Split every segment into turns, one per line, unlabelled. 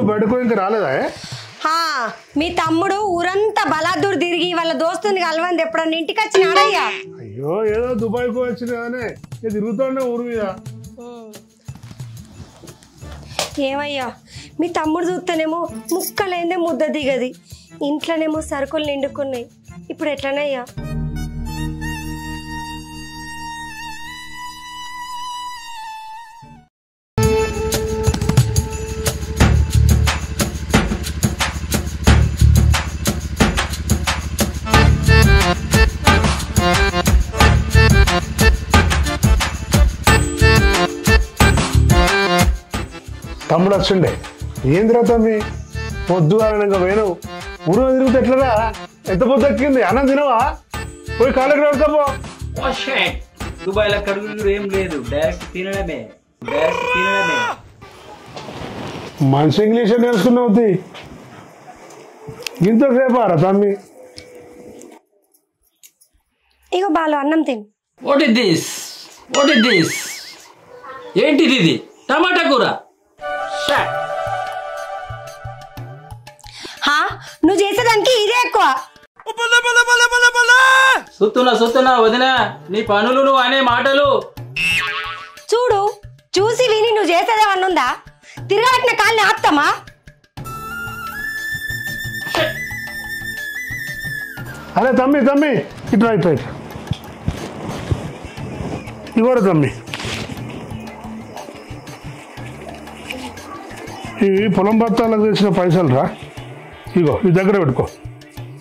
బయటకు ఇంకా రాలేదా?
మీ తమ్ముడు ఊరంతా బలాదూర్ తిరిగి వాళ్ళ దోస్తుని కలవంది ఎప్పుడన్నా ఇంటికి వచ్చినాడయ్యా?
అయ్యో ఏదో దుబాయ్కు వచ్చినానే తిరుగుతుండే ఊరు మీద.
ఏమయ్యా మీ తమ్ముడు చూస్తేనేమో ముక్కలేందే ముద్ద దిగది, ఇంట్లోనేమో సరుకులు నిండుకున్నాయి, ఇప్పుడు ఎట్లనయ్యా?
తమ్ముడు వచ్చిండే. ఏందిరా తమ్మి పొద్దు అనగా పోయినావు, ఊరు తిరుగుతా ఎట్లరా? ఎంత పొద్దు ఎక్కింది, అన్నం తినవా? పోయి కాళ్ళకి రాడుకోపో.
దుబాయ్ లో కడుగులు ఏం లేదు, డైరెక్ట్ తినడమే.
మంచి ఇంగ్లీష్ నేర్చుకున్నావు, ఇంతసేపారా తమ్మి?
ఇగో బాలు అన్నం తిని.
What is this? ఏంటిది ఇది? టమాటా కూర.
నువ్వు చేసేదానికి ఇదే ఎక్కువ.
సుత్తున్నా వదినా, నీ పనులు నువ్వు అనే మాటలు
చూడు, చూసి విని నువ్వు చేసేదేమన్నా ఉందా? తిరగట్టిన కాళ్ళని ఆపుతామా?
అరే తమ్మి ఇట్లా ఇవ్వరు తమ్మి. ఇవి పొలం బత్తాలకు తెచ్చిన పైసలు రా, ఇగో ఈ దగ్గర పెట్టుకో.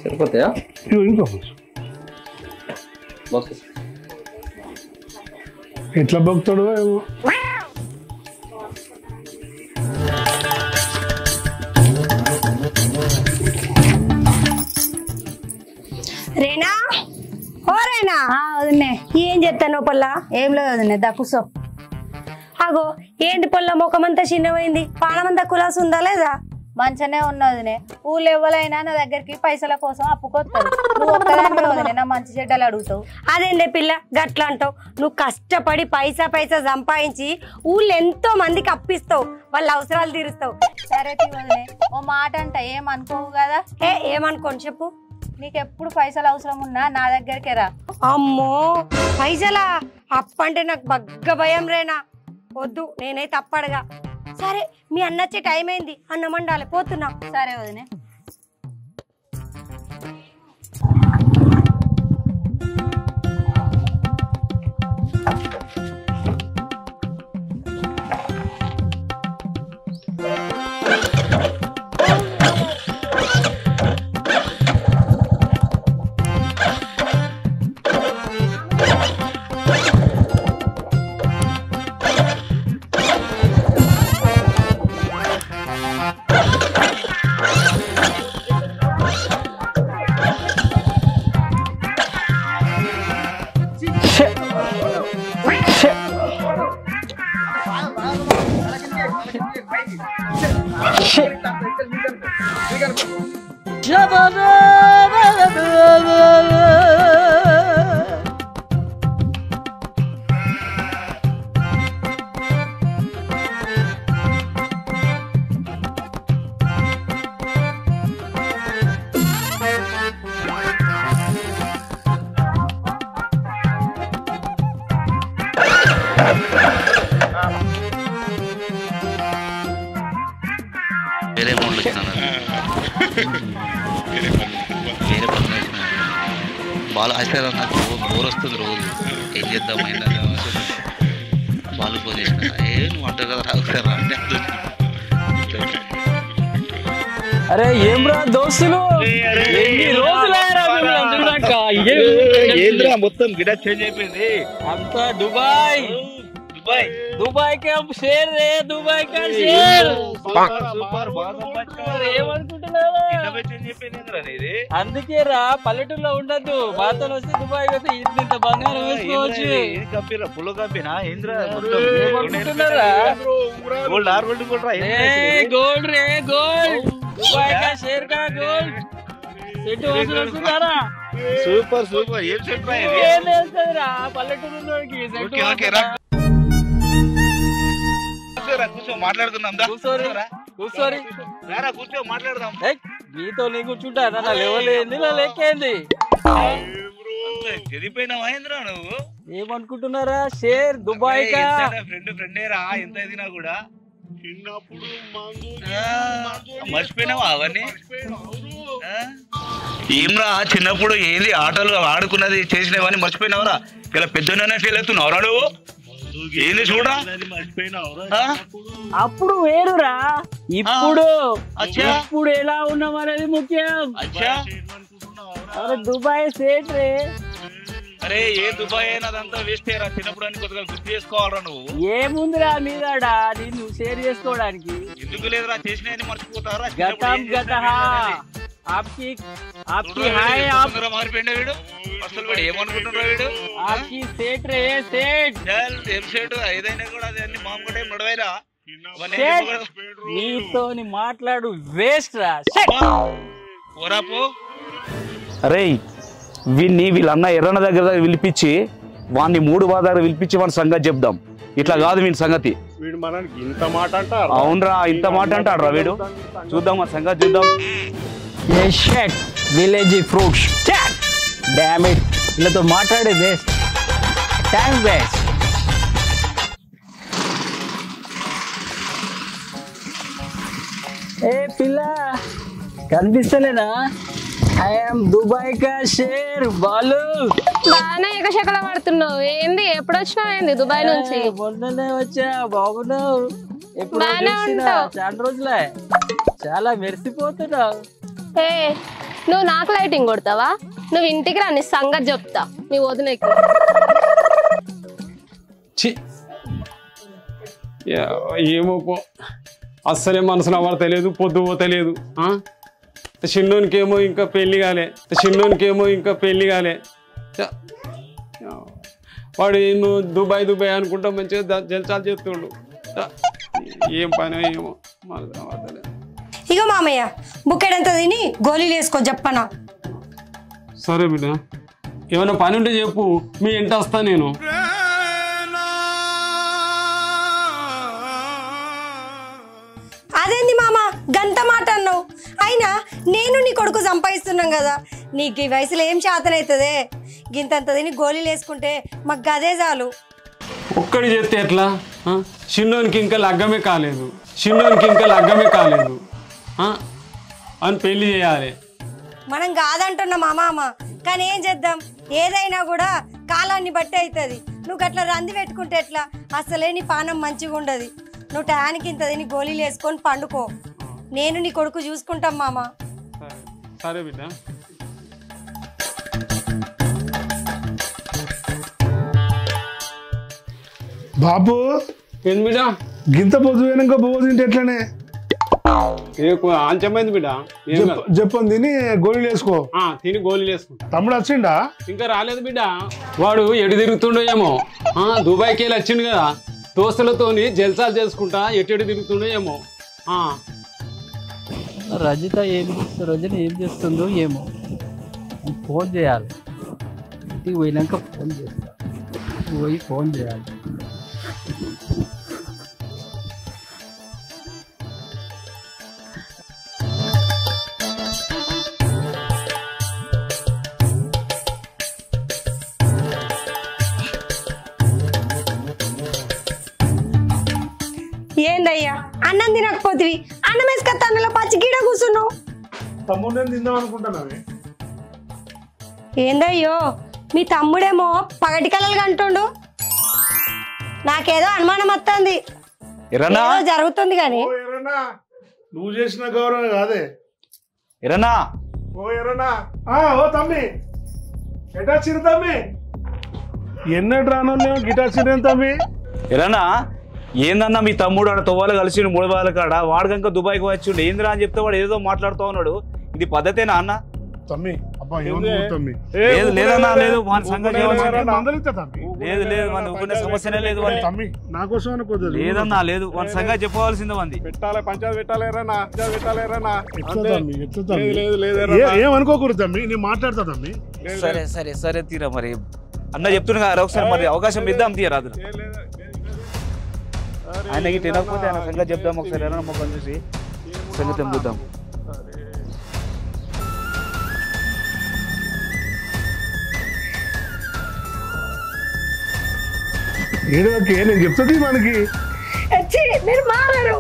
సరిపోతాయా?
ఇగో ఇంకో ఎట్లా బొక్తాడు ఏమో.
రేనా, ఓ రేనా. వదినే ఏం చెప్తాను పొల్ల?
ఏం లేదు వదినే, కూసో.
అగో ఏంటి పొల్ల ముఖమంతా చిన్నమైంది, పానమంతా కులాసు ఉందా లేదా?
మంచిగానే ఉన్నదినే. ఊళ్ళో ఎవరైనా నా దగ్గరికి పైసల కోసం అప్పుకొస్తారు, నువ్వు ఒక్కదానివే వదినే నా మంచి చెడ్డలు అడుగుతావు.
అదేందే పిల్ల గట్లా అంటావు? నువ్వు కష్టపడి పైసా సంపాదించి ఊళ్ళో ఎంతో మందికి అప్పిస్తావు, వాళ్ళ అవసరాలు తీరుస్తావు.
సరే వదినే, ఓ మాట అంట ఏమనుకోవు కదా?
ఏమనుకోని చెప్పు.
నీకెప్పుడు పైసలు అవసరం ఉన్నా నా దగ్గరికే రా.
అమ్మో పైసలా? అప్పంటే నాకు బగ్గ భయం రేనా, వద్దు నేనైతే అప్పడగా. సరే మీ అన్న వచ్చే టైం అయింది, అన్నం వండాలి, పోతున్నా.
సరే వదినే.
బాలు హాస్పిటల్ నాకు బోర్ వస్తుంది రోజు, ఏం చేద్దాం బాలు ఫోన్ చేసిన, నువ్వు అంటారు కదా రావుతారా అంటే.
అరే ఏం రా దోస్తులు,
మొత్తం గిడ చేంజ్ అయిపోయింది
అంతా. దుబాయ్ కే షేర్ రే, దుబాయ్ కా షేర్. అందుకే రా పల్లెటూరులో ఉండద్దు, బాతలు వస్తే దుబాయ్ వస్తే ఇంత బంగారం వేసుకోవచ్చు. గోల్డ్ రే గోల్డ్, దుబాయ్ కా షేర్ కా గోల్డ్.
సూపర్ ఏం సెట్
రా పల్లెటూరులో
కూర్చో మాట్లాడుకుందాం.
కూర్చోరి
కూర్చో మాట్లాడదాం.
మీతో నీ కూర్చుంటా నా లెవెల్ ఏంది నా లెక్కేంది
చెడిపోయినా మహేంద్ర నువ్వు
ఏమనుకుంటున్నారా షేర్ దుబాయ్ కా
ఫ్రెండే రా ఎంత ఎదిగినా కూడా మర్చిపోయినావా అవన్నీ? ఏమ్రా చిన్నప్పుడు ఏంది ఆటలు ఆడుకున్నది చేసినవన్నీ మర్చిపోయినావరా? ఇలా పెద్దనే ఫీల్ అవుతున్నావురా నువ్వు? ఏంది చూడరా
అప్పుడు వేరురా ఇప్పుడు ఇప్పుడు ఎలా ఉన్నాం అనేది ముఖ్యం. అరే దుబాయ్ సేట్ రే.
అరే ఏ దుబాయ్ అయినా అదంతా వేస్ట్ అయ్యారా? చిన్నప్పుడు అని కొద్దిగా గుర్తు చేసుకోవాలరా నువ్వు.
ఏముందిరా మీదాడా నిన్ను షేర్ చేసుకోవడానికి.
ఎందుకు లేదురా చేసినవన్నీ మర్చిపోతారా?
గతం గతః आपकी आपकी हाय आप
మారిపోయిండే వీడు అసలు వీడు ఏమనుకుంటున్నారా? వీడు
आपकी सेट रे सेट
ఏం సేటు ఏదైనా కూడా అది అన్ని మామూలు నడవైరా.
నీతోని మాట్లాడు వేస్ట్ రా.
ఓరాపు
అరే వీళ్ళన్న ఎర్రన్న దగ్గర పిలిపించి వాడిని 3 వాదాలు పిలిపించి వాడి సంగతి చెప్దాం. ఇట్లా కాదు వీడి సంగతి.
వీడు మనకి ఇంత మాట అంటారు.
అవునరా ఇంత మాట అంటాడు రా వీడు. చూద్దాం వాడి సంగతి చూద్దాం.
ये शेट विलेजी फ्रूट्स डैम इट ఇలా తో మాట్లాడే వేస్ట్ టైం వేస్ట్. ఏ పిల్ల కనిపిస్తలేనా? ఐఎమ్ దుబాయ్ కా షేర్ బాలు.
బాగానే ఎకశకల పడుతున్నావు ఏంది? ఎప్పుడు వచ్చినావు ఏంది దుబాయ్ నుంచి?
మొన్ననే వచ్చా. బాగున్నావు? ఎప్పుడు
బాగానే ఉంటావు.
చాలా రోజులే. చాలా మెరిసిపోతున్నావు.
ఏ నువ్వు నాకు లైటింగ్ కొడతావా? నువ్వు ఇంటికి రా నీ సంగతి చెప్తా మీ వదినకి.
ఏమో పో అస్సలే మనసులో ఎవరు తెలియదు పొద్దు తెలియదు. చిన్నోనికేమో ఇంకా పెళ్లి కాలే వాడు నువ్వు దుబాయ్ అనుకుంటా మంచిగా జల్సాలు చేస్తుండు. ఏం పని ఏమో మనసులో తెలియదు.
ఇక మామయ్య బుక్కెడంత తిని గోళీలు వేసుకో చెప్పనా.
సరే బిడ్డ ఏమైనా పని ఉంటే చెప్పు మీ ఇంట వస్తా నేను.
అదేంది మామ గంత మాట అన్నావు? అయినా నేను నీ కొడుకు సంపాదిస్తున్నాం కదా, నీకు ఈ వయసులో ఏం శాతనవుతుందే? గింతంత తిని గోళీలు వేసుకుంటే మాకు గదే చాలు.
ఒక్కడి చేస్తే ఎట్లా? చిన్నోనికి ఇంకా లగ్గమే కాలేదు అని పెళ్లి చేయాలి.
మనం కాదంటున్నాం మా మామ, కానీ ఏం చేద్దాం? ఏదైనా కూడా కాలాన్ని బట్టి అవుతుంది. నువ్వు అట్లా రంది పెట్టుకుంటే ఎట్లా? అసలే నీ పానం మంచిగా ఉండదు. నువ్వు టయానికి ఇంత తిని గోళీలు వేసుకొని పండుకో. నేను నీ కొడుకు చూసుకుంటాం మామ.
సరే బిడ్డ.
బాబు
ఏంది బిడ్డ
గింత పొద్దు వెనక బోవ తింటే ఎట్లనే?
ఆంచమైంది బిడ్డ.
చెప్పని తిని గోళీలు వేసుకో.
తిని గోళీలు వేసుకో.
తమ్ముడు వచ్చిండా?
ఇంకా రాలేదు బిడ్డ. వాడు ఎటు తిరుగుతుండో ఏమో. దుబాయ్కి వెళ్ళి వచ్చిండు కదా, దోస్తులతోని జల్సాలు చేసుకుంటా ఎటు తిరుగుతుండో ఏమో.
రజిత రజని ఏం చేస్తుందో ఏమో. ఫోన్ చేయాలి. ఇంటికి పోయినాక ఫోన్ చేస్తా. పోయి ఫోన్ చేయాలి.
ఏందయ్యా అన్నం తినకపోతివి? అన్నం వేసుకొస్తా అన్నలో పచ్చి గీడ కూర్చున్నావు.
తమ్ముడు నేను తిందాం అనుకుంటున్నావే?
ఏందయ్యో మీ తమ్ముడేమో పగటి కలలు అంటుండు. నాకేదో అనుమానం వస్తుంది. జరుగుతుంది కానీ
నువ్వు చేసిన గౌరవం కాదే.
ఎరన్నా
ఓ తమ్మి ఎటా చిరు తమ్మి ఎన్నడు రానోళ్ళేమో గిటార్ చిరు తమ్మి.
ఎరన్నా ఏందన్నా మీ తమ్ముడు ఆడ తొవ్వాలి కలిసి 3 వారాల కాడ వాడికంక దుబాయ్కి వచ్చిండు. ఏందిరా అని చెప్తే వాడు ఏదో మాట్లాడుతూ ఉన్నాడు. ఇది పద్ధతేనా అన్న?
తమ్మి అబ్బా తమ్మి
లేదన్నా లేదు వాని సంగతి
లేదు
వాని సమస్యనే లేదు
తమ్మి నా కోసం
లేదన్నా లేదు వాని సంగతి చెప్పవలసిందే మంది.
ఏమనుకోకూడదు తమ్మి, నేను మాట్లాడతా తమ్మి.
సరే సరే సరే తీరా మరి అన్న చెప్తున్నా ఒకసారి మరి అవకాశం ఇద్దాం తీయరాదు. ఆయనకి తినకపోతే ఆయన సంగతి చెప్దాం ఒకసారి. ఎర్రన్న మొక్కలు చూసి సంగతి చూద్దాం.
ఏడవకే, నేను చెప్తుంది మనకి.
మీరు మారారు.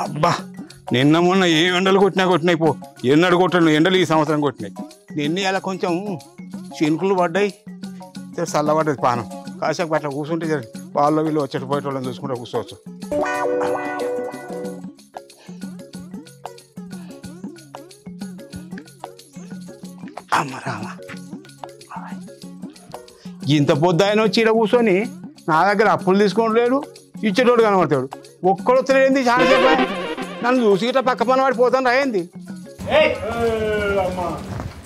అబ్బా నిన్న మొన్న ఏ ఎండలు కొట్టినాయి పో. ఎన్నడు కొట్టాను ఎండలు ఈ సంవత్సరం కొట్టినాయి. నిన్న అలా కొంచెం చినుకులు పడ్డాయి, చల్లబడ్డది పానం. కాసేపు అట్లా కూర్చుంటే వాళ్ళు వీళ్ళు వచ్చేట పోయేట వాళ్ళని చూసుకుంటే కూర్చోవచ్చు. అమ్మ రామ, ఇంత పొద్దు ఆయన వచ్చి ఇక్కడ కూర్చొని నా దగ్గర అప్పులు తీసుకోవడం లేడు, ఇచ్చేటోడు కనబడతాడు. ఒక్కడు వస్తలేంది చాలా సేపు. నన్ను చూసి ఇట్లా పక్క పని వాడిపోతాను రాయింది.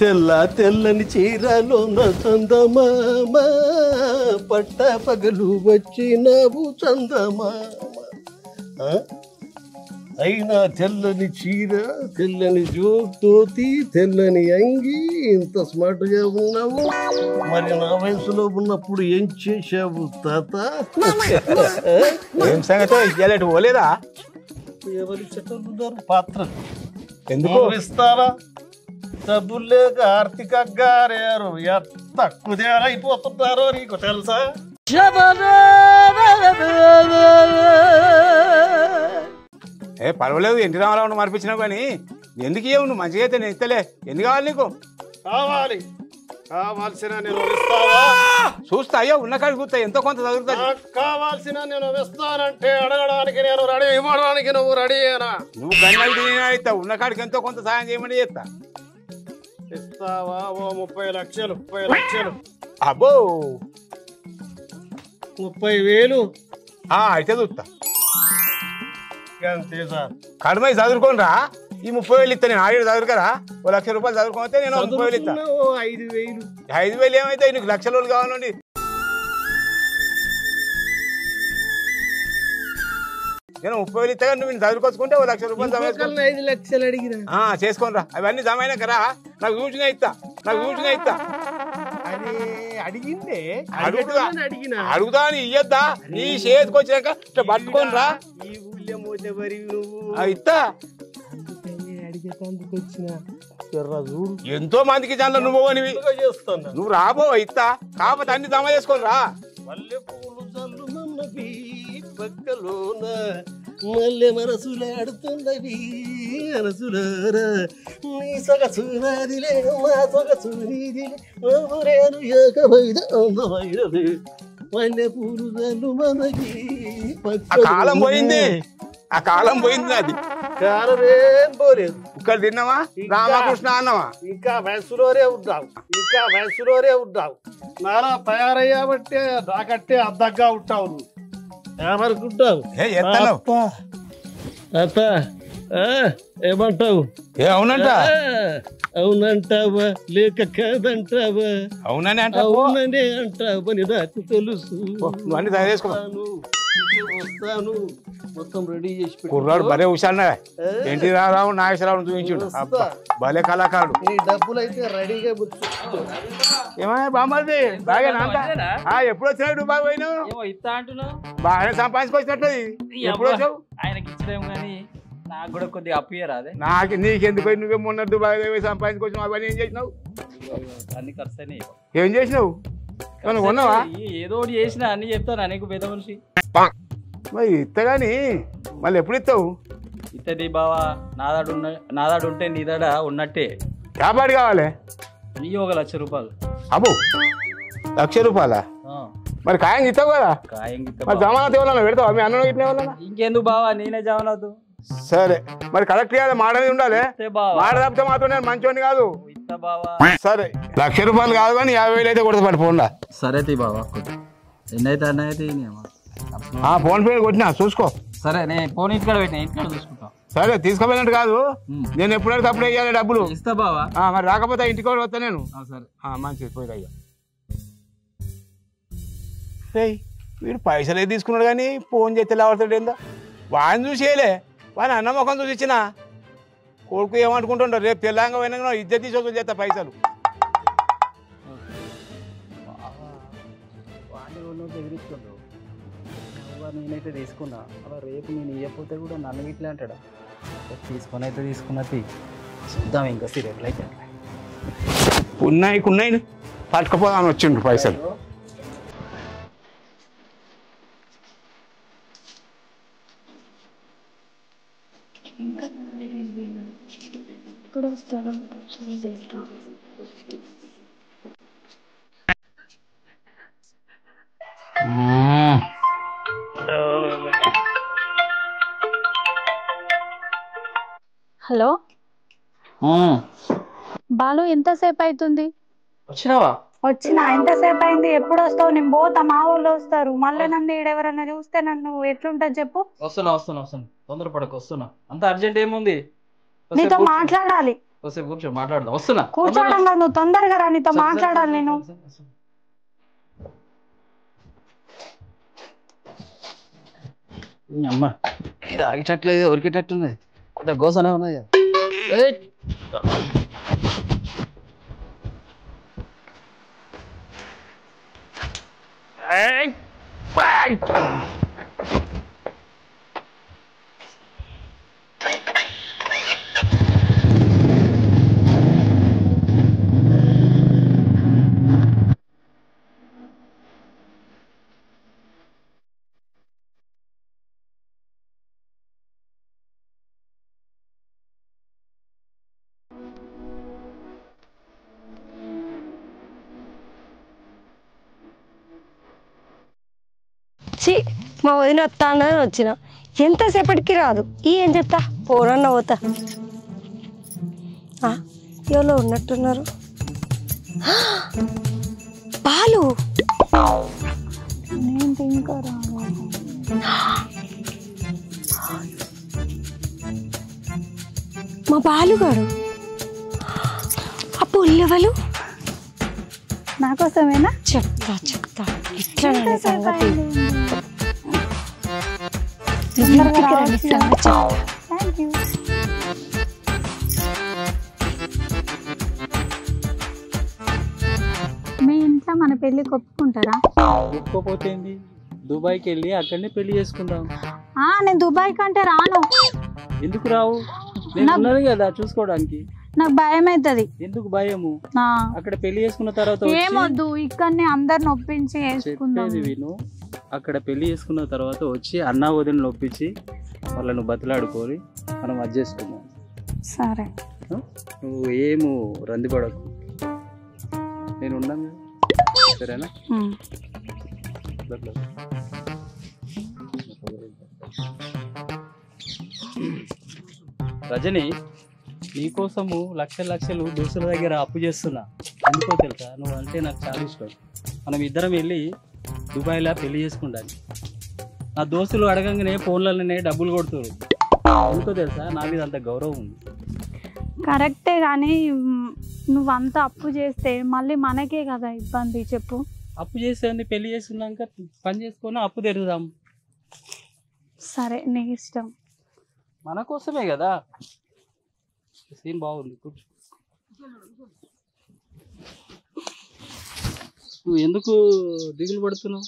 తెల్ల తెల్లని చీరలోన చందమామ పట్ట పగలు వచ్చినవు చందమామ. అయినా తెల్లని చీర, తెల్లని జోతోతి, తెల్లని అంగి, ఇంత స్మార్ట్గా ఉన్నావు. మరి నా వయసులో ఉన్నప్పుడు ఏం చేసావు తాత?
ఏం సంగతో ఇయ్యాలటి పోలేదా?
ఎవరి చెట్టున్నారు పాత్ర
ఎందుకు
ఇస్తారా? డబ్బులు లేక ఆర్థిక గారేరు తక్కువ అయిపోతున్నారో నీకు తెలుసా?
ఏ పర్వాలేదు, ఎన్టీ రామారావు మార్పించినావు కానీ ఎందుకు ఇవ్వవు? నువ్వు మంచిగా అయితే నేను ఇస్తలే. ఎన్ని కావాలి నీకు?
కావాలి, కావాల్సిన నేను ఇస్తావా?
చూస్తా, అయ్యో ఉన్న కాడికి కూర్తా, ఎంతో కొంత చదువుతా.
కావాల్సిన నేను ఇస్తానంటే అడగడానికి నేను రెడీ, ఇవ్వడానికి నువ్వు రెడీయేనా?
నువ్వు గన్నలు తినే ఇస్తావు, ఉన్న కాడికి ఎంతో కొంత సాయం చేయమని చేస్తా.
ఇస్తావా? ఓ 30 లక్షలు. 30 లక్షలు.
అబ్బో
30,000.
అయితే చూస్తా.
అంతే సార్.
కడమై చదువుకోని రా. ఈ 30,000 ఇస్తా నేను. 7 చదువుకరా. ఓ 1,00,000 రూపాయలు చదువుకోతే నేను 30,000 ఇస్తా.
5,000.
5,000 ఏమైతే నీకు లక్షల రోజులు కావాలండి. నేను 30,000 ఇస్తా కానీ నువ్వు చదువుకొచ్చుకుంటే ఓ 1,00,000 రూపాయలు
5 లక్షలు అడిగినా
చేసుకోని రా. అవన్నీ జమైనా కరా. నాకు చూసినా ఇస్తా.
అదే అడిగిందే.
అడుగుతా నీ ఇయ్యద్దా? నీ చేతికి వచ్చినాక ఇట్లా పట్టుకొని రా.
ఈ ఊళ్ళో మోతే మరి నువ్వు
ఇస్తా.
అడిగేందుకు వచ్చిన
ఎంతో మందికి జన్లు నువ్వు
చేస్తున్నా.
నువ్వు రాబో ఇస్తా. కాకపోతే అన్ని జమ చేసుకొని రా.
మల్లె పూలు చల్లుమన్నవి పక్కలోన మల్లె మనసులాడుతున్నవి మనసులారా. నీ సొగసు నాదిలే, మా సొగసు నీదిలే, నేను ఏకమైన అందమైనది. మల్లె పూలు చల్లుమన్నవి.
ఆ కాలం పోయింది, అది
కాలమేం పోలేదు.
ఇక్కడ తిన్నావా? రామకృష్ణ అన్నవా?
ఇంకా వయసులోనే ఉన్నావు. నాలా తయారయ్యాబట్టే నాకట్టే అద్దగ్గా ఉంటావు. నువ్వు ఏమనుకుంటావు? అత్త ఏమంటావు?
అవునంట.
అవునంటావా లేక కాదంటావా?
అవుననే
అంటావని నాకు తెలుసు.
అన్ని తయారు చేసుకో.
వస్తాను, మొత్తం రెడీ చేసి
కుర్రాడు భలే హుషారు. ఎన్టీ రామారావు, నాగేశ్వరరావు చూపించుడు. భలే కళాకారుడు.
నీ డబ్బులు అయితే రెడీగా
ఏమన్నా బామ్మది బాగా ఎప్పుడు వచ్చినావు? దుబాయ్ పోయినావు?
ఇస్తా అంటున్నావు,
బాగానే సంపాదించుకొచ్చినట్టు. ఎప్పుడు వచ్చావు?
ఆయనకి ఇచ్చలేము కానీ నాకు కూడా కొద్దిగా అప్పు ఇయ్యరాదే?
నీకెందుకు? నువ్వే మొన్న దుబాయ్ సంపాదించుకొచ్చినావు. అవన్నీ ఏం చేసినావు?
అన్ని ఖర్చు అయినాయి.
ఏం చేసినావు? కొన్నావా?
ఏదో ఒకటి చేసినా అన్ని చెప్తాను నీకు పెద్ద మనిషి.
మరి ఇస్తగాని మళ్ళీ ఎప్పుడు ఇస్తావు?
ఇత్తది బావా. నాదాడు ఉంటే నీ దాడ ఉన్నట్టే.
వ్యాపారి కావాలి.
నీ 1,00,000 రూపాయలు.
అబ్బో 1,00,000 రూపాయలా? మరి ఖాయం ఇస్తావు కదా? మరి జమానత్ ఎవరన్నా పెడతావా? మీ అన్న ఇట్లా ఎవరన్నా?
ఇంకెందుకు బావా, నేనే జమానతు.
సరే మరి కరెక్ట్ కాదు, మాటది ఉండాలి. మాట తప్పితే మాత్రం నేను మంచోని కాదు. సరే 1,00,000 రూపాయలు కాదు కానీ 50,000 అయితే కొడతా పడిపోండా.
సరే తీ బావా. ఎన్నైతే అన్నైతే
ఫోన్ పే కొట్టినా చూసుకో.
సరే నేను ఫోన్ ఇంటికాడ పెట్టినా, ఇంటికాడ చూసుకుంటా.
సరే తీసుకోపోయినట్టు కాదు, నేను ఎప్పుడైతే అప్పుడు వేయాలి డబ్బులు.
ఇస్తా బావా.
మరి రాకపోతే ఇంటికి కూడా వస్తా నేను.
సరే
మంచిది పోయి అయ్యా. వీడు పైసలు ఏది తీసుకున్నాడు కానీ ఫోన్ చేస్తే లేవడతాడు ఏందో. వాడిని చూసేయలే, వాడిని అన్న ముఖం చూసి ఇచ్చిన కొడుకు ఏమనుకుంటుంటారు రేపు తెలంగాణ పోయినా ఇద్దరు తీసుకోవచ్చు చేస్తా పైసలు.
వాళ్ళు బెదిరిస్తుండ్రు. నేనైతే తీసుకున్నా అలా రేపు నేను ఇవ్వకపోతే కూడా నన్ను ఇట్లా అంటాడా. తీసుకొని అయితే తీసుకున్నది చూద్దాం ఇంకా సీరియల్ అయితే.
ఉన్నాయి పట్టుకపోదామని వచ్చిండ్రు పైసలు.
హలో బాలు, ఎంతసేపు అవుతుంది?
వచ్చినావా?
వచ్చినా. ఎంతసేపు అయింది? ఎప్పుడు వస్తావు? నేను పోతా, మా ఊళ్ళో వస్తారు. మళ్ళీ నన్ను ఈడెవరన్నా చూస్తే నన్ను ఎట్లుంటది చెప్పు.
వస్తున్నా తొందరపడకు. వస్తున్నా. అంత అర్జెంట్ ఏముంది?
నీతో మాట్లాడాలి.
కూర్చో మాట్లాడదాం. వస్తున్నా.
కూర్చోడం కాదు, నువ్వు తొందరగా రా, నీతో మాట్లాడాలి నేను.
అమ్మ ఇది ఆగేటట్లేదు, ఉరికేటట్టున్నది. కొద్దిగా గోసనే ఉన్నది.
మా వదిన వస్తానని వచ్చిన, ఎంతసేపటికి రాదు. ఏం చెప్తా, పోరన్న పోతా. ఎవరో ఉన్నట్టున్నారు. పాలు
ఇంకా
మా బాలుగాడు. ఆ పుల్లెవలు
నాకోసమేనా?
చెప్తా ఇట్లా సంగతి.
మీ ఇంట్లో మన పెళ్లికి ఒప్పుకుంటారా?
ఒప్పుకోపోతే దుబాయ్కి వెళ్ళి అక్కడనే పెళ్లి చేసుకుందాం.
నేను దుబాయ్ కంటే రాను.
ఎందుకు రావు? నేను ఉన్నది కదా చూసుకోవడానికి.
నాకు భయం అవుతుంది.
ఎందుకు భయము?
అక్కడ
పెళ్లి చేసుకున్న తర్వాత
ఏమొద్దు, ఇక్కడనే అందరిని ఒప్పించి
చెప్పేది విను. అక్కడ పెళ్లి చేసుకున్న తర్వాత వచ్చి అన్నా వదినలు ఒప్పించి వాళ్ళను బతిలాడుకొని మనం అది చేసుకుందాం.
సరే,
నువ్వు ఏము రందిపడకు, నేను ఉన్నాను. సరేనా? రజని, నీకోసము లక్షలు దోస్తుల దగ్గర అప్పు చేస్తున్నా. ఎందుకో తెలుసా? నువ్వు అంటే నాకు చాలా ఇష్టం. మనం ఇద్దరం వెళ్ళి దుబాయ్లో పెళ్లి చేసుకుంటాను. నా దోస్తులు అడగంగానే ఫోన్లలోనే డబ్బులు కొడుతున్నారు. ఎందుకో తెలుసా? నా మీద అంత గౌరవం ఉంది.
కరెక్టే, కానీ నువ్వంతా అప్పు చేస్తే మళ్ళీ మనకే కదా ఇబ్బంది. చెప్పు.
అప్పు చేసేది పెళ్లి చేసుకున్నాక పని చేసుకొని అప్పు తెరుదాం.
సరే, నీ ఇష్టం.
మన కోసమే కదా. సీన్ బాగుంది. కూర్చో. నువ్వు ఎందుకు దిగులు పడుతున్నావు?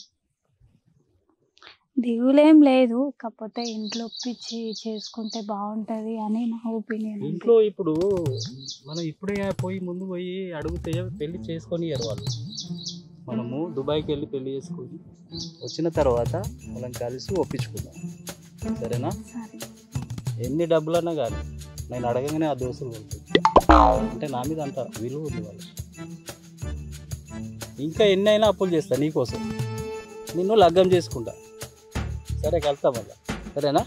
దిగులేం లేదు, కాకపోతే ఇంట్లో ఒప్పించి చేసుకుంటే బాగుంటది అని నా ఒపీనియన్.
ఇంట్లో ఇప్పుడు మనం ఇప్పుడే ముందు పోయి అడిగితే పెళ్లి చేసుకొని వాళ్ళు. మనము దుబాయ్కి వెళ్ళి పెళ్లి చేసుకొని వచ్చిన తర్వాత మనం కలిసి ఒప్పించుకుందాం. సరేనా? ఎన్ని డబ్బులన్నా కానీ నేను అడగగానే ఆ దోస్తులు కొడుతుంది. అంటే నా మీద అంత విలువ ఉంది వాళ్ళు. ఇంకా ఎన్ని అయినా అప్పులు చేస్తా నీకోసం. నిన్ను లగ్గం చేసుకుంటా. సరే, కలుద్దాం మళ్ళా. సరేనా?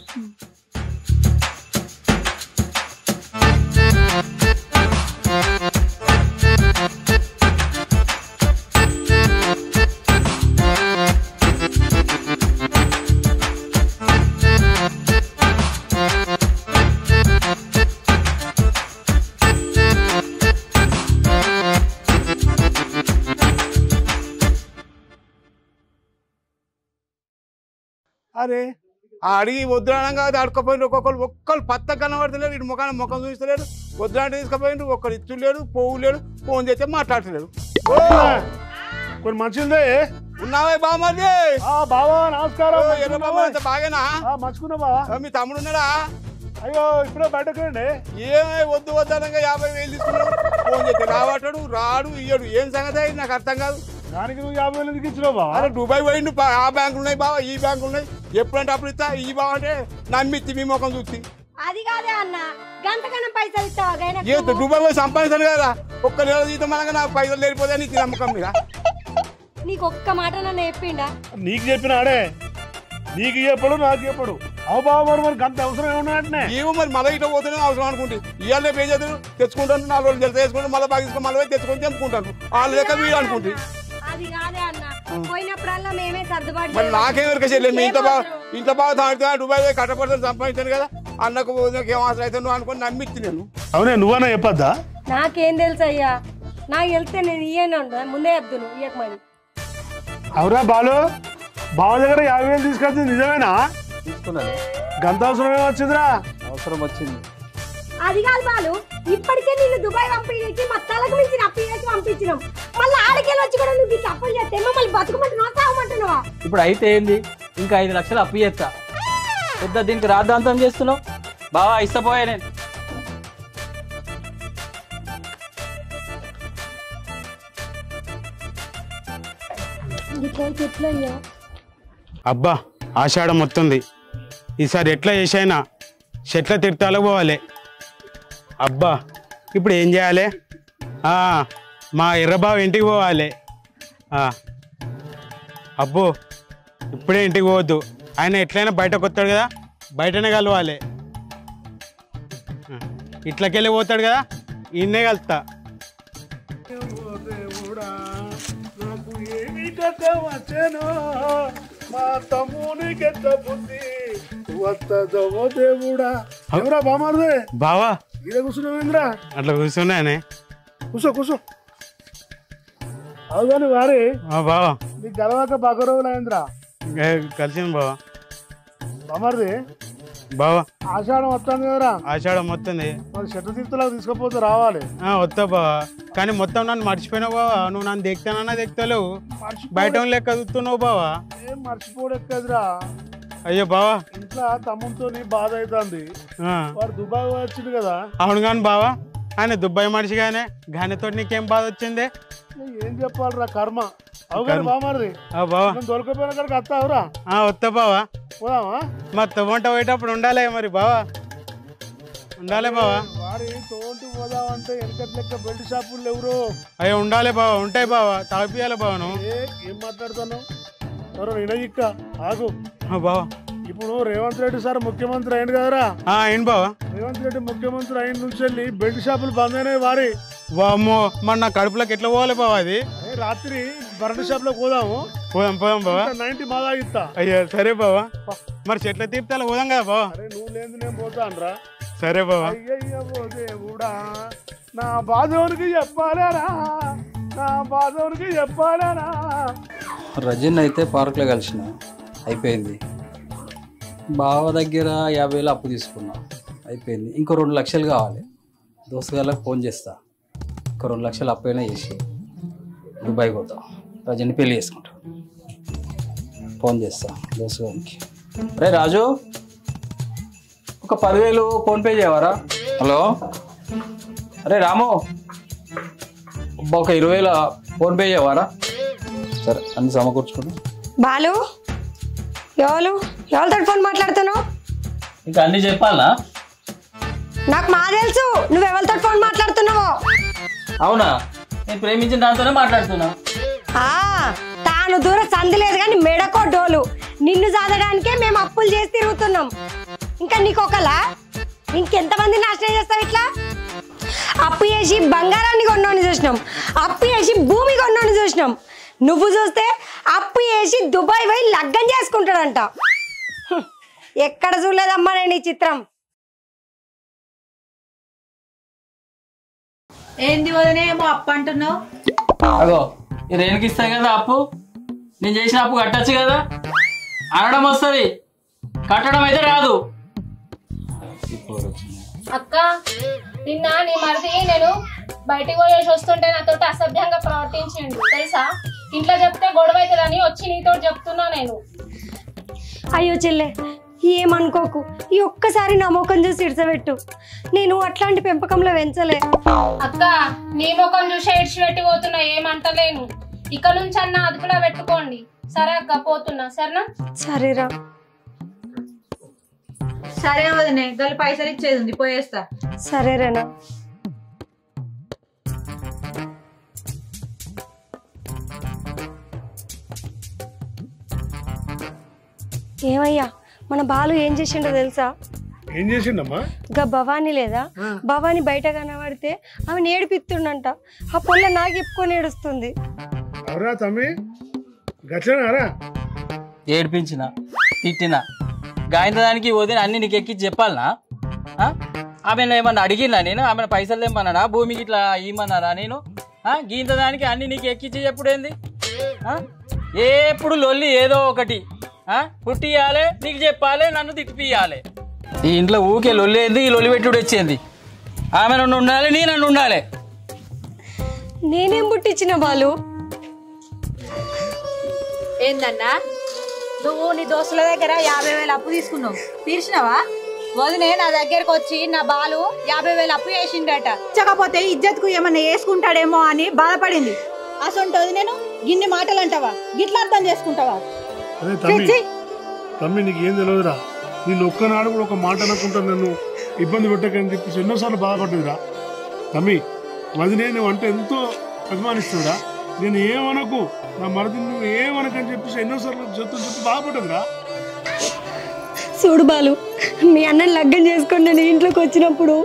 అరే
అడిగి వద్దురానంగా అడుకోపోయిండు. ఒక్కరు పత్త కనబడతలేడు. ఇటు ముఖం చూస్తలేడు. వద్దులాంటి తీసుకుపోయిండు. ఒక్కరు ఇచ్చులేడు, పోవులేడు, ఫోన్ చేస్తే మాట్లాడతలేడు.
కొన్ని మంచిదే
ఉన్నావా బామ్మది?
బావా నమస్కారం.
బాగేనా?
మంచుకున్నా బావా.
మీ తమ్ముడు ఉన్నాడా?
అయ్యో ఇప్పుడే బయటకు రండి.
ఏమై వద్దనంగా 50,000 తీసుకున్నాడు. ఫోన్ చేస్తే రావటాడు, రాడు, ఇయ్యడు. ఏం సంగతి నాకు అర్థం కాదు.
దానికి నువ్వు 50,000 ఎందుకు ఇచ్చినావు బావా?
అరే దుబాయ్ పోయిండు. ఆ బ్యాంకులు ఉన్నాయి బావా, ఈ బ్యాంకులు ఉన్నాయి. ఎప్పుడంటే అప్పుడు ఇస్తా. ఈ బావ అంటే నమ్మిచ్చి మీ ముఖం చూసి.
అది కాదే అన్న గంటకన్నా పైసలు ఇస్తావా?
ఏ దుబాయ్ పోయి సంపాదించాను కదా. ఒక్క నెల జీతం అనగా నాకు పైసలు లేకపోతే నీకు నమ్మకం మీద.
నీకు ఒక్క మాట నన్ను చెప్పిండా?
నీకు చెప్పినాడే. నీకు చెప్పడు, నాకు చెప్పడు. అవు బాబు మరి గంట అవసరం ఏమన్నా?
ఏమో మరి మళ్ళీ ఇట్లా పోతేనే అవసరం అనుకుంటే ఇవాళ పే చేద్దరు తెచ్చుకుంటాను. 4 రోజులు తెలిసి వేసుకుంటాను. మళ్ళీ బాగా తీసుకుని మళ్ళీ తెచ్చుకొని తెంపుకుంటాను. వాళ్ళు లెక్క వీడు అనుకుంటే.
అది కాదే అన్న పోయినప్పుడల్లా మేమే సర్దుబాటు.
మరి నాకేమరిక చెల్లి మీ ఇంట్లో బాగా తాడుతున్నా. దుబాయ్ పోయి కట్టపడతాను సంపాదించాను కదా. అన్నకు ఏం అవసరం అయితే నువ్వు అనుకుని నమ్మిచ్చి నేను.
అవునే నువ్వన్నా చెప్పద్దా?
నాకేం తెలుసు అయ్యా. నాకు వెళ్తే నేను ఇయ్యను ఉంటా. ముందే చెప్తాను ఇయ్యకమని.
అవురా బాలు, బావ దగ్గర 50,000 తీసుకొచ్చింది నిజమేనా?
తీసుకున్నాను.
గంత అవసరం ఏమొచ్చిందిరా?
అవసరం వచ్చింది.
అది కాదు బాలు, ఇప్పటికే నిన్ను దుబాయ్ పంపించి మత్తాలకు మించి అప్పు చేసి పంపించినాం. మళ్ళీ ఆడికెళ్ళి వచ్చి కూడా నువ్వు అప్పులు చేస్తే మమ్మల్ని బతుకుమంటున్నావా తాగమంటున్నావా?
ఇప్పుడు అయితే ఏంది? ఇంకా 5 లక్షలు అప్పు చేస్తా. పెద్ద దీనికి రాద్ధాంతం చేస్తున్నావు బావా. ఇష్టపోయా నేను.
అబ్బా ఆషాఢం మొత్తంది. ఈసారి ఎట్లా చేసైనా చెట్ల తీర్థాలకు పోవాలి. అబ్బా ఇప్పుడు ఏం చేయాలి? మా ఎర్రబావ ఇంటికి పోవాలి. అబ్బో ఇప్పుడే ఇంటికి పోవద్దు. ఆయన ఎట్లయినా బయటకు వస్తాడు కదా, బయటనే కలవాలి. ఇట్లకెళ్ళి పోతాడు కదా, ఈయన్నే కలుస్తా.
వచ్చాను మా తమ్మునికి ఎంత బుద్ధి వస్తుందో దేవుడా. ఎవరా బామారుదే?
బావా
ఇదే కూర్చున్నావేంద్రా?
అట్లా కూర్చున్నానే.
కూర్చో. అవుగాని వారి
బావా
నీకు గలవాక బాగా రోజులైందిరా.
కలిసింది బావా.
బామారుది
బావా
ఆషాఢం వస్తుంది కదరా?
ఆషాఢం వస్తుంది.
మరి చెట్ల తీర్థులకు తీసుకపోతే రావాలి.
వస్తా బావా. కానీ మొత్తం నన్ను మర్చిపోయినావు బావా. నువ్వు నన్ను దిగుతానన్నా దిగుతలేవు. బయట లెక్క చూస్తున్నావు బావా.
ఏం మర్చిపోడెక్కదిరా.
అయ్యో బావా
ఇంట్లో తమ్ముతో బాధ అవుతుంది. వాడు దుబాయ్ వచ్చింది కదా.
అవును కానీ బావా, ఆయన దుబాయ్ మనిషి గానితో నీకేం బాధ వచ్చింది?
ఏం చెప్పాలరా కర్మ. అవుగాని బామారిది
బావా
దొరకపోయిన కాడికి వస్తావురా?
వస్తా బావా.
పోదామా?
మా తోట పోయేటప్పుడు ఉండాలి మరి బావా. ఉండాలి బావా.
వారి తోటి పోదామంటే వెనకటి లెక్క బెల్ట్ షాపులు ఎవరు?
అయ్యో ఉండాలి బావా. ఉంటాయి బావా. తాగిపియాలి బావా. నువ్వు
ఏం మాట్లాడుతున్నావు? ఎవరో వినయిక్క ఆగు
బావా.
ఇప్పుడు రేవంత్ రెడ్డి సార్ ముఖ్యమంత్రి అయింది కదరా?
అయింది బావా.
రేవంత్ రెడ్డి ముఖ్యమంత్రి అయిన నుంచి వెళ్ళి బెల్ట్ షాపులు బంద్ అయినాయి వారి.
వామ్మో మరి నా కడుపులోకి ఎట్లా పోవాలి బావా? అది
రాత్రి బరటి షాప్ లో పోదాము.
పోదాం బావా.
90 మా తాగిస్తా.
అయ్యా సరే బావా. మరి చెట్ల తీర్థాలు పోదాం కదా బావా.
నువ్వు లేదు నేను పోతానరా.
సరే బావా.
అయ్యయ్యో దేవుడా నా బాధోనికి చెప్పాలరా, నా బాధోనికి చెప్పాలరా.
రజన్ అయితే పార్క్లో కలిసిన అయిపోయింది. బావ దగ్గర 50,000 అప్పు తీసుకున్నా అయిపోయింది. ఇంకో 2 లక్షలు కావాలి. దోస్తుగాళ్ళకి ఫోన్ చేస్తా. ఇంకో 2 లక్షలు అప్పైనా చేసి దుబాయ్ పోతా. రజని పెళ్ళి చేసుకుంటా. ఫోన్ చేస్తా దోస్తుగారికి. రే రాజు ఒక 10,000 ఫోన్పే చేయవారా? హలో అరే రాము ఒక 20,000 ఫోన్పే చేయవారా? సరే అన్ని సమకూర్చుకుంటా.
బాలు ఎవరితో ఫోన్ మాట్లాడుతున్నావు?
ఇంకా అన్ని చెప్పాలా?
నాకు మా తెలుసు నువ్వు ఎవరితో ఫోన్ మాట్లాడుతున్నావో.
అవునా? నేను ప్రేమించిన దాంతోనే మాట్లాడుతున్నా.
తాను దూరం సంధి లేదు కానీ మెడకో డోలు. నిన్ను సాధడానికే మేము అప్పులు చేసి తిరుగుతున్నాం. ఇంకా నీకొకలా ఇంకెంతమంది నాశనం చేస్తావు ఇట్లా? అప్పు చేసి బంగారాన్ని కొన్నాను చూసినాం, అప్పు చేసి భూమి కొన్నాను చూసినాం. నువ్వు చూస్తే అప్పు చేసి దుబాయ్ పోయి లగ్గం చేసుకుంటాడంట. ఎక్కడ చూడలేదమ్మా నేను ఈ చిత్రం.
ఏంది వదినే ఏమో అప్పు అంటున్నావు?
అగో ఈ రేణుకి ఇస్తాయి కదా అప్పు. నేను చేసిన అప్పు కట్టచ్చు కదా అనడం వస్తుంది.
కట్టడం అయితే రాదు.
అక్క నిన్న నీ మరిది నేను బయటికి పోయేసి వస్తుంటే నాతో అసభ్యంగా ప్రవర్తించిండు తెలుసా. ఇంట్లో చెప్తే గొడవ అవుతుందని వచ్చి నీతో చెప్తున్నా నేను.
అయ్యో చెల్లె ఏమనుకోకు, ఈ ఒక్కసారి నా ముఖం చూసి ఇడ్చబెట్టు. నేను అట్లాంటి పెంపకంలో పెంచలే.
అక్క నీ ముఖం చూసి ఇడ్చిపెట్టి పోతున్నా, ఏమంటలేను. ఇక నుంచి అన్న అదుపులో పెట్టుకోండి. సరే అక్క పోతున్నా. సరేనా?
సరేరా.
సరే వదినే, గల్లి పైసలు ఇచ్చేది ఉంది, పోయేస్తా.
సరేరేనా. ఏమయ్యా మన బాలు ఏం చేసిండో తెలుసా?
ఏం చేసిండమ్మా?
గా భవానీ లేదా, భవానీ బయట కనబడితే ఆమె ఏడిపిస్తుండంట. ఆ పొల్ల నాకు చెప్పుకొని ఏడుస్తుంది.
అవరా తమ్మి, గట్లనారా?
ఏడిపించిన తిట్టిన గాయంత దానికి వదిన అన్ని నీకు ఎక్కి చెప్పాలనా? ఆమెను ఏమన్నా అడిగినా నేను? ఆమెను పైసలు ఏమన్నానా? భూమికి ఇట్లా ఇమ్మన్నారా నేను? గీంత దానికి అన్ని నీకు ఎక్కించి చెప్పుడేంది? ఎప్పుడు లొల్లి ఏదో ఒకటి పుట్టియాలే, నీకు చెప్పాలి, నన్ను తిట్టిపియాలి. ఈ ఇంట్లో ఊకే లొల్లేంది, ఈ లొల్లి పెట్టుడు వచ్చేది. ఆమె నన్ను ఉండాలి, నీ నన్ను ఉండాలి.
నేనేం పుట్టించిన బాలు?
ఏందన్నా నువ్వు నీ దోస్తుల దగ్గర 50,000 అప్పు తీసుకున్నావు, తీర్చినావా? వదినే నా దగ్గరకు వచ్చి నా బాలు 50,000 అప్పు చేసిండట. చకపోతే ఇజ్జత్కు ఏమన్నా వేసుకుంటాడేమో అని బాధపడింది. అసంటది నేను గిన్ని మాటలు అంటావా? గిట్లా అర్థం చేసుకుంటావా?
అరే తమ్మి నీకు ఏం తెలియదురా. నేను ఒక్కనాడు కూడా ఒక మాట అనుకుంటా నన్ను ఇబ్బంది పెట్టకని చెప్పేసి ఎన్నోసార్లు బాధపడ్డదిరా. తమ్మి మదినే నువ్వు అంటే ఎంతో అభిమానిస్తున్నా. నేను ఏమనకు, నా మరిది నువ్వు ఏమనకని చెప్పేసి ఎన్నోసార్లు చెప్పి బాధపడ్డదిరా.
చూడు బాలు, మీ అన్నని లగ్గం చేసుకొని నేను ఇంట్లోకి వచ్చినప్పుడు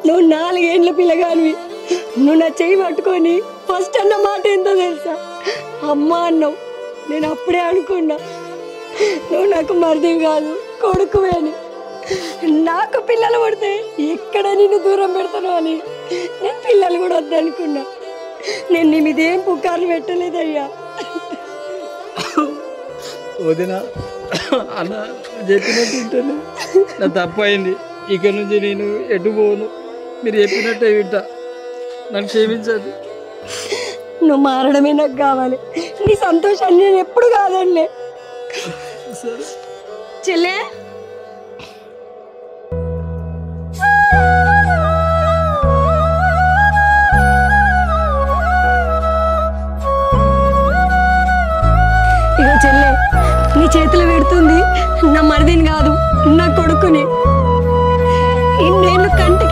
నువ్వు 4 ఏళ్ళ పిల్లగానివి. నువ్వు నా చెయ్యి పట్టుకొని ఫస్ట్ అన్న మాట ఎంతో తెలుసా? అమ్మ అన్నావు. నేను అప్పుడే అనుకున్నా నువ్వు నాకు మరిదివి కాదు, కొడుకువే అని. నాకు పిల్లలు పడితే ఎక్కడ నిన్ను దూరం పెడతాను అని నేను పిల్లలు కూడా వద్దనుకున్నా. నేను నీ మీద ఏం పుకార్లు పెట్టలేదయ్యా.
వదిన అన్న చెప్పినట్టు వింటాను, నా తప్పు అయింది. ఇక నుంచి నేను ఎటు పోను, మీరు చెప్పినట్టే వింటా. నన్ను క్షమించదు.
నువ్వు మారడమే నాకు కావాలి. నీ సంతోషాన్ని నేను ఎప్పుడు కాదనిలే. చెల్లె ఇగో చెల్లె, నీ చేతిలో పెడుతుంది నా మరిదిని కాదు, నా కొడుకుని. ఇన్నేళ్ళు కంటే